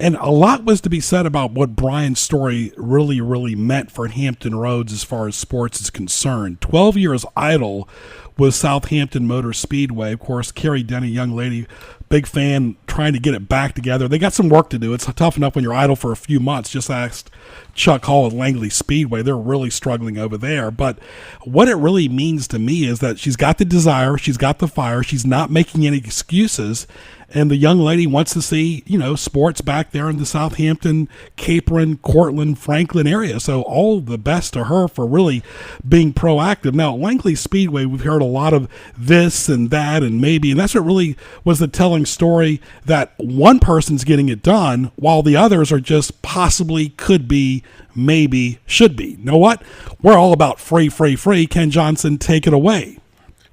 And a lot was to be said about what Brian's story really, really meant for Hampton Roads as far as sports is concerned. 12 years idle was Southampton Motor Speedway. Of course, Carrie Denny, young lady, big fan, trying to get it back together. They got some work to do. It's tough enough when you're idle for a few months. Just asked Chuck Hall at Langley Speedway. They're really struggling over there. But what it really means to me is that she's got the desire, she's got the fire, she's not making any excuses. And the young lady wants to see, sports back there in the Southampton, Capron, Cortland, Franklin area. So all the best to her for really being proactive. Now, at Langley Speedway, we've heard a lot of this and that and maybe, and that's what really was the telling story, that one person's getting it done while the others are just possibly, could be, maybe, should be. You know what? We're all about free, free, free. Ken Johnson, take it away.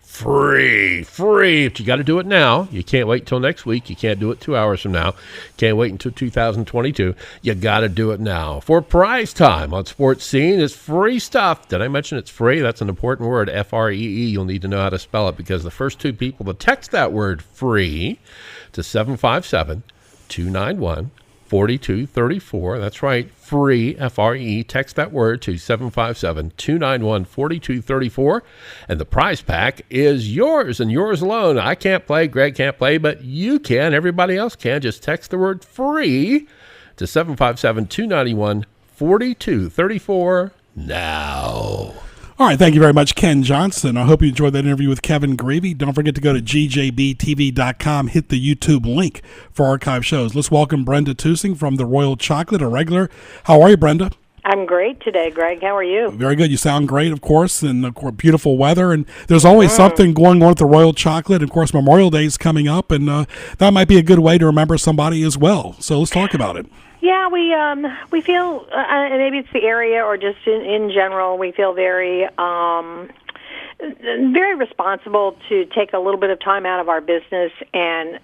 Free. But you got to do it now. You can't wait till next week. You can't do it 2 hours from now. Can't wait until 2022. You got to do it now. For prize time on Sports Scene, it's free stuff. Did I mention it's free? That's an important word, F-R-E-E. You'll need to know how to spell it because the first two people to text that word free to 757-291-4234. That's right, free, F-R-E. Text that word to 757-291-4234. And the prize pack is yours and yours alone. I can't play, Greg can't play, but you can. Everybody else can. Just text the word free to 757-291-4234 now. All right, thank you very much, Ken Johnson. I hope you enjoyed that interview with Kevin Grevey. Don't forget to go to gjbtv.com, hit the YouTube link for archive shows. Let's welcome Brenda Tusing from the Royal Chocolate, a regular. How are you, Brenda? I'm great today, Greg. How are you? Very good. You sound great, of course, and of course, beautiful weather. And there's always something going on at the Royal Chocolate. Of course, Memorial Day is coming up, and that might be a good way to remember somebody as well. So let's talk about it. Yeah, we feel, maybe it's the area or just in general, we feel very responsible to take a little bit of time out of our business and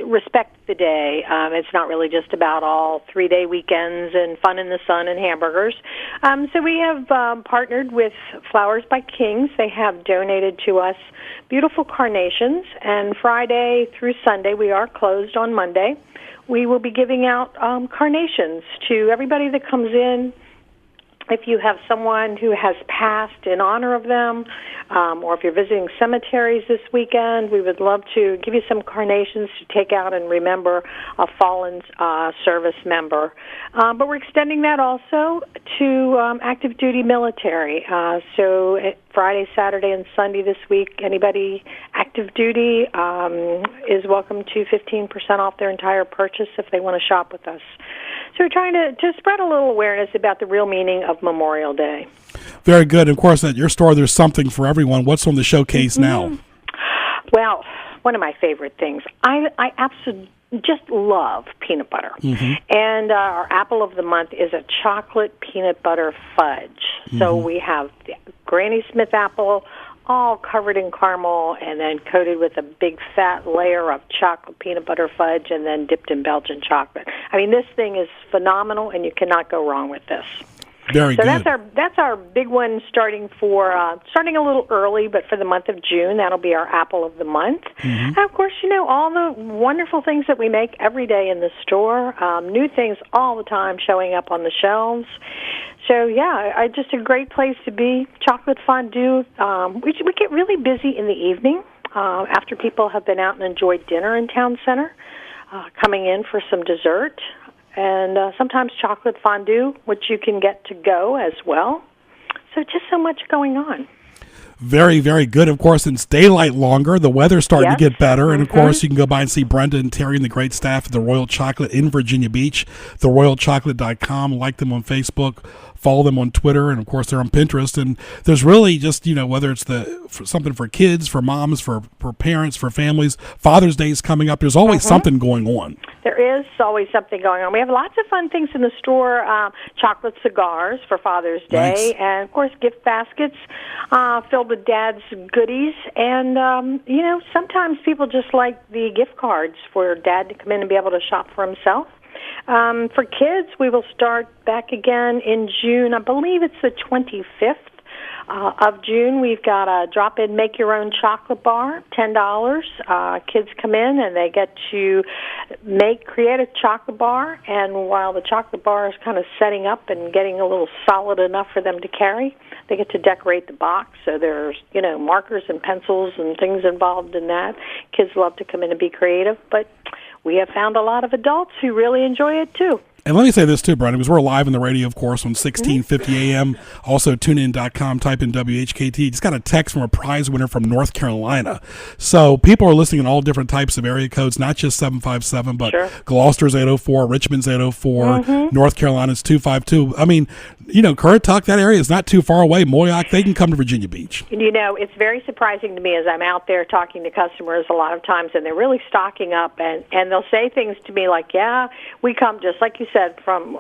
respect the day. It's not really just about all 3-day weekends and fun in the sun and hamburgers. So we have partnered with Flowers by Kings. They have donated to us beautiful carnations, and Friday through Sunday, we are closed on Monday. We will be giving out carnations to everybody that comes in. If you have someone who has passed in honor of them, or if you're visiting cemeteries this weekend, we would love to give you some carnations to take out and remember a fallen service member. But we're extending that also to active duty military. So Friday, Saturday, and Sunday this week, anybody active duty is welcome to 15% off their entire purchase if they want to shop with us. So we're trying to spread a little awareness about the real meaning of Memorial Day. Very good. Of course, at your store, there's something for everyone. What's on the showcase now? Well, one of my favorite things. I absolutely just love peanut butter. And our apple of the month is a chocolate peanut butter fudge. So we have the Granny Smith apple, all covered in caramel and then coated with a big fat layer of chocolate peanut butter fudge and then dipped in Belgian chocolate. I mean, this thing is phenomenal, and you cannot go wrong with this. Very good. So that's our big one starting a little early, but for the month of June, that'll be our apple of the month. And of course, all the wonderful things that we make every day in the store, new things all the time showing up on the shelves. So, yeah, just a great place to be. Chocolate fondue. We get really busy in the evening after people have been out and enjoyed dinner in Town Center, coming in for some dessert. And sometimes chocolate fondue, which you can get to go as well. So just so much going on. Very, very good. Of course, it's daylight longer. The weather's starting to get better. And, of course, you can go by and see Brenda and Terry and the great staff at the Royal Chocolate in Virginia Beach, theroyalchocolate.com. Like them on Facebook. Follow them on Twitter, and of course they're on Pinterest. And there's really just, whether it's something for kids, for moms, for parents, for families. Father's Day is coming up. There's always something going on. There is always something going on. We have lots of fun things in the store. Chocolate cigars for Father's Day, and of course gift baskets filled with Dad's goodies. And sometimes people just like the gift cards for Dad to come in and be able to shop for himself. For kids, we will start back again in June. I believe it's the 25th. Of June, we've got a drop-in make-your-own chocolate bar, $10. Kids come in and they get to create a chocolate bar, and while the chocolate bar is kind of setting up and getting a little solid enough for them to carry, they get to decorate the box. So there's, markers and pencils and things involved in that. Kids love to come in and be creative, but we have found a lot of adults who really enjoy it too. And let me say this too, Brenda, because we're live on the radio, of course, on 1650 AM. Also, tunein.com, type in WHKT. Just got a text from a prize winner from North Carolina. So people are listening in all different types of area codes, not just 757, but sure. Gloucester's 804, Richmond's 804, North Carolina's 252. I mean, Currituck, that area is not too far away. Moyock, they can come to Virginia Beach. It's very surprising to me as I'm out there talking to customers a lot of times, and they're really stocking up, and they'll say things to me like, yeah, we come, just like you said, from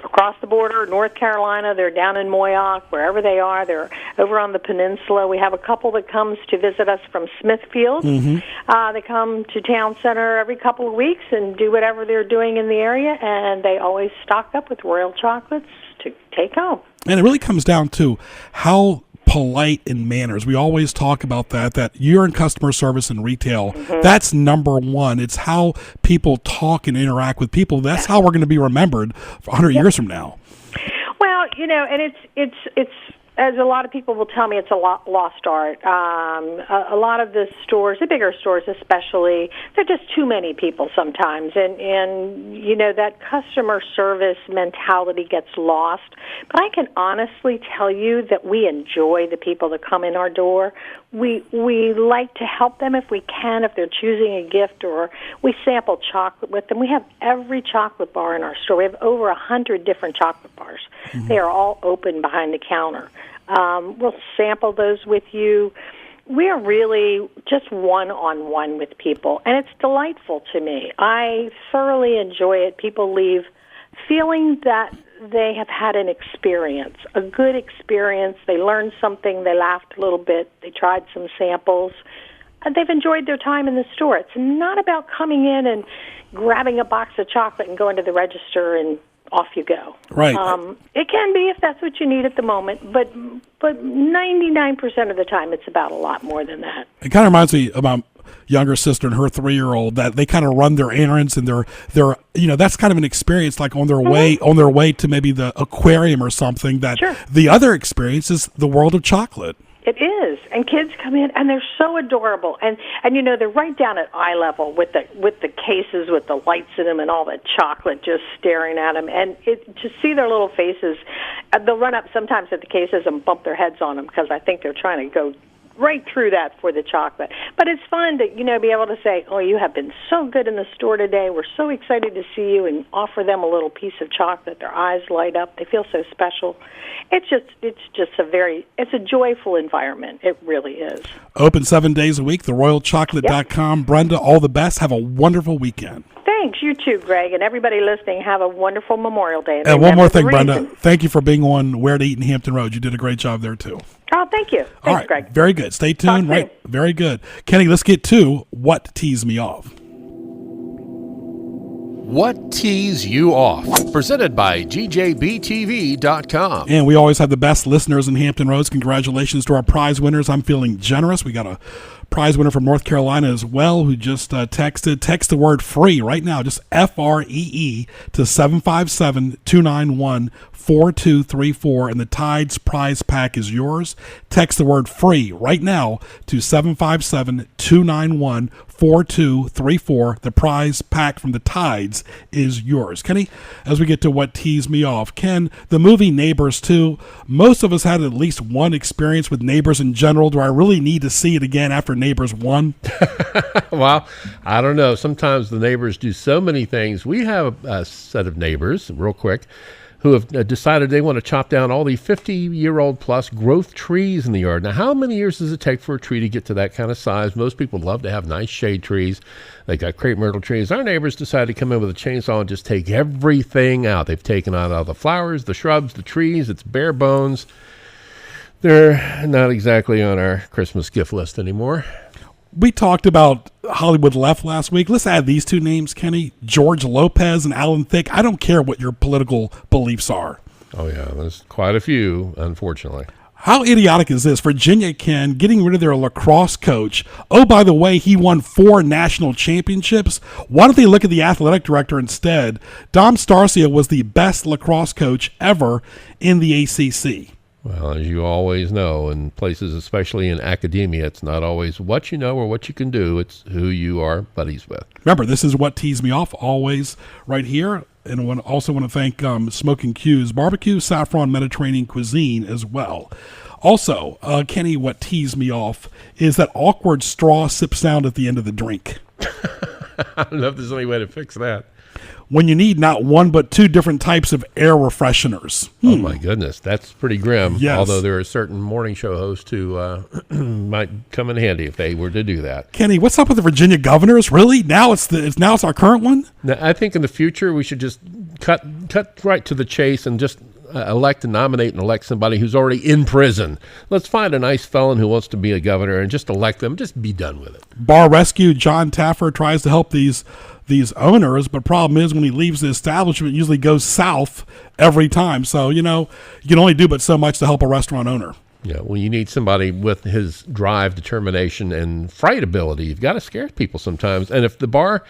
across the border, North Carolina. They're down in Moyock, wherever they are. They're over on the peninsula. We have a couple that comes to visit us from Smithfield. They come to Town Center every couple of weeks and do whatever they're doing in the area, and they always stock up with Royal chocolates to take home. And it really comes down to how polite in manners. We always talk about that you're in customer service and retail. That's number one. It's how people talk and interact with people. That's how we're going to be remembered 100 years from now. Well, and it's as a lot of people will tell me, it's a lost art. A lot of the stores, the bigger stores especially, there are just too many people sometimes, and that customer service mentality gets lost. But I can honestly tell you that we enjoy the people that come in our door. We like to help them if we can, if they're choosing a gift, or we sample chocolate with them. We have every chocolate bar in our store. We have over 100 different chocolate bars. They are all open behind the counter. We'll sample those with you. We are really just one-on-one with people, and it's delightful to me. I thoroughly enjoy it. People leave feeling that they have had an experience, a good experience. They learned something. They laughed a little bit. They tried some samples. And they've enjoyed their time in the store. It's not about coming in and grabbing a box of chocolate and going to the register and off you go. Right. It can be if that's what you need at the moment, but 99% of the time it's about a lot more than that. It kind of reminds me about younger sister and her 3-year-old, that they kind of run their errands, and they're that's kind of an experience, like on their way to maybe the aquarium or something. That the other experience is the world of chocolate. It is, and kids come in and they're so adorable, and they're right down at eye level with the cases with the lights in them and all the chocolate just staring at them, and to see their little faces, they'll run up sometimes at the cases and bump their heads on them because I think they're trying to go right through that for the chocolate. But it's fun to, be able to say, oh, you have been so good in the store today. We're so excited to see you, and offer them a little piece of chocolate. Their eyes light up. They feel so special. It's a joyful environment. It really is. Open 7 days a week, theroyalchocolate.com. Brenda, all the best. Have a wonderful weekend. Thanks. You too, Greg, and everybody listening. Have a wonderful Memorial Day. And one more thing, Brenda. Thank you for being on Where to Eat in Hampton Roads. You did a great job there, too. Oh, thank you. Thanks, all right, Greg. Very good. Stay tuned. Right. Very good. Kenny, let's get to What Tees Me Off. What Tees You Off? Presented by GJBTV.com. And we always have the best listeners in Hampton Roads. Congratulations to our prize winners. I'm feeling generous. We got a prize winner from North Carolina as well who just texted. Text the word free right now, just FREE to 757-291-4234, and the Tides prize pack is yours. Text the word free right now to 757-291-4234. The prize pack from the Tides is yours. Kenny, as we get to What Tees Me Off, Ken, the movie Neighbors 2, most of us had at least one experience with Neighbors in general. Do I really need to see it again after Neighbors 1? Well, I don't know. Sometimes the neighbors do so many things. We have a set of neighbors, real quick, who have decided they want to chop down all the 50-year-old plus growth trees in the yard. Now, how many years does it take for a tree to get to that kind of size? Most people love to have nice shade trees. They got crepe myrtle trees. Our neighbors decided to come in with a chainsaw and just take everything out. They've taken out all the flowers, the shrubs, the trees. It's bare bones. They're not exactly on our Christmas gift list anymore. We talked about Hollywood left last week. Let's add these two names, Kenny. George Lopez and Alan Thicke. I don't care what your political beliefs are. Oh, yeah, there's quite a few, unfortunately. How idiotic is this? Virginia, Ken, getting rid of their lacrosse coach. Oh, by the way, he won 4 national championships. Why don't they look at the athletic director instead? Dom Starcia was the best lacrosse coach ever in the ACC. Well, as you always know, in places, especially in academia, it's not always what you know or what you can do. It's who you are buddies with. Remember, this is what teased me off always right here. And I also want to thank Smoking Q's Barbecue, Saffron Mediterranean Cuisine as well. Also, Kenny, what teased me off is that awkward straw sip sound at the end of the drink. I don't know if there's any way to fix that. When you need not one but 2 different types of air refresheners. Oh, my goodness. That's pretty grim. Yes. Although there are certain morning show hosts who might come in handy if they were to do that. Kenny, what's up with the Virginia governors? Really? Now it's our current one? Now, I think in the future we should just cut right to the chase and just elect and nominate and elect somebody who's already in prison. Let's find a nice felon who wants to be a governor and just elect them. Just be done with it. Bar Rescue John Taffer tries to help these owners, but problem is when he leaves the establishment, it usually goes south every time. So, you can only do but so much to help a restaurant owner. Yeah, well, you need somebody with his drive, determination, and fright ability. You've got to scare people sometimes. And if the bar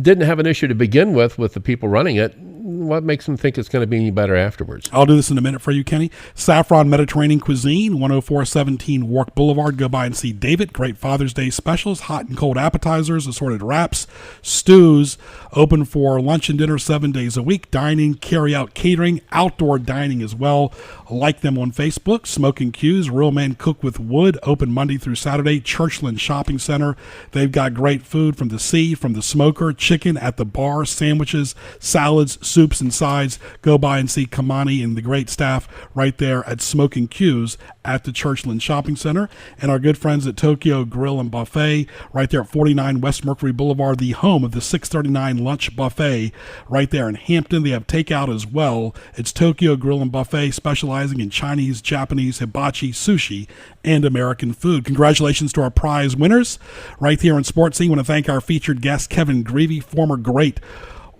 didn't have an issue to begin with the people running it, what makes them think it's going to be any better afterwards? I'll do this in a minute for you, Kenny. Saffron Mediterranean Cuisine, 10417 Wark Boulevard. Go by and see David. Great Father's Day specials, hot and cold appetizers, assorted wraps, stews, open for lunch and dinner 7 days a week, dining, carry-out catering, outdoor dining as well. Like them on Facebook. Smoking Q's, Real Men Cook with Wood, open Monday through Saturday. Churchland Shopping Center. They've got great food from the sea, from the smoker, chicken at the bar, sandwiches, salads, soups, and sides. Go by and see Kamani and the great staff right there at Smoking Q's at the Churchland Shopping Center. And our good friends at Tokyo Grill and Buffet right there at 49 West Mercury Boulevard, the home of the 639 Lunch Buffet right there in Hampton. They have takeout as well. It's Tokyo Grill and Buffet, specializing in Chinese, Japanese, hibachi, sushi, and American food. Congratulations to our prize winners right here in Sports Scene. I want to thank our featured guest, Kevin Grevey, former great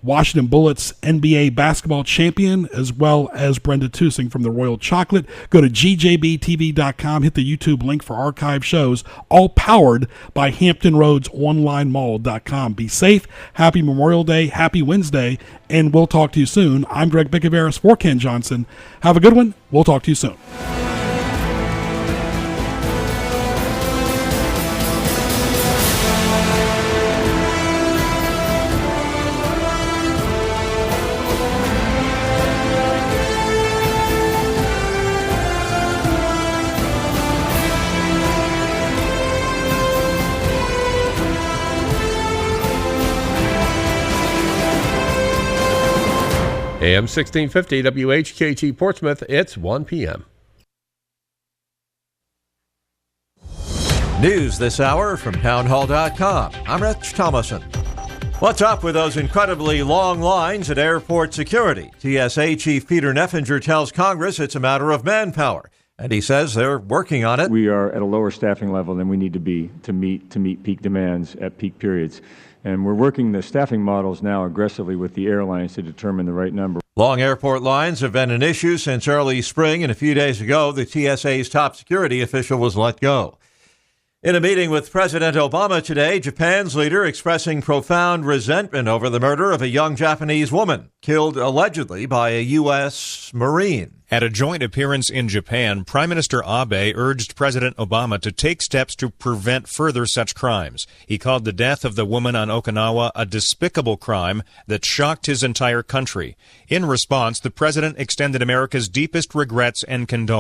Washington Bullets NBA basketball champion, as well as Brenda Tusing from the Royal Chocolate. Go to gjbtv.com, hit the YouTube link for archive shows, all powered by HamptonRoadsOnlineMall.com. Be safe, happy Memorial Day, happy Wednesday, and we'll talk to you soon. I'm Greg Bicouvaris for Ken Johnson. Have a good one. We'll talk to you soon. AM 1650 WHKT Portsmouth, it's 1 p.m. News this hour from townhall.com. I'm Rich Thomason. What's up with those incredibly long lines at airport security? TSA Chief Peter Neffinger tells Congress it's a matter of manpower, and he says they're working on it. We are at a lower staffing level than we need to be to meet peak demands at peak periods. And we're working the staffing models now aggressively with the airlines to determine the right number. Long airport lines have been an issue since early spring, and a few days ago, the TSA's top security official was let go. In a meeting with President Obama today, Japan's leader expressing profound resentment over the murder of a young Japanese woman, killed allegedly by a U.S. Marine. At a joint appearance in Japan, Prime Minister Abe urged President Obama to take steps to prevent further such crimes. He called the death of the woman on Okinawa a despicable crime that shocked his entire country. In response, the president extended America's deepest regrets and condolences.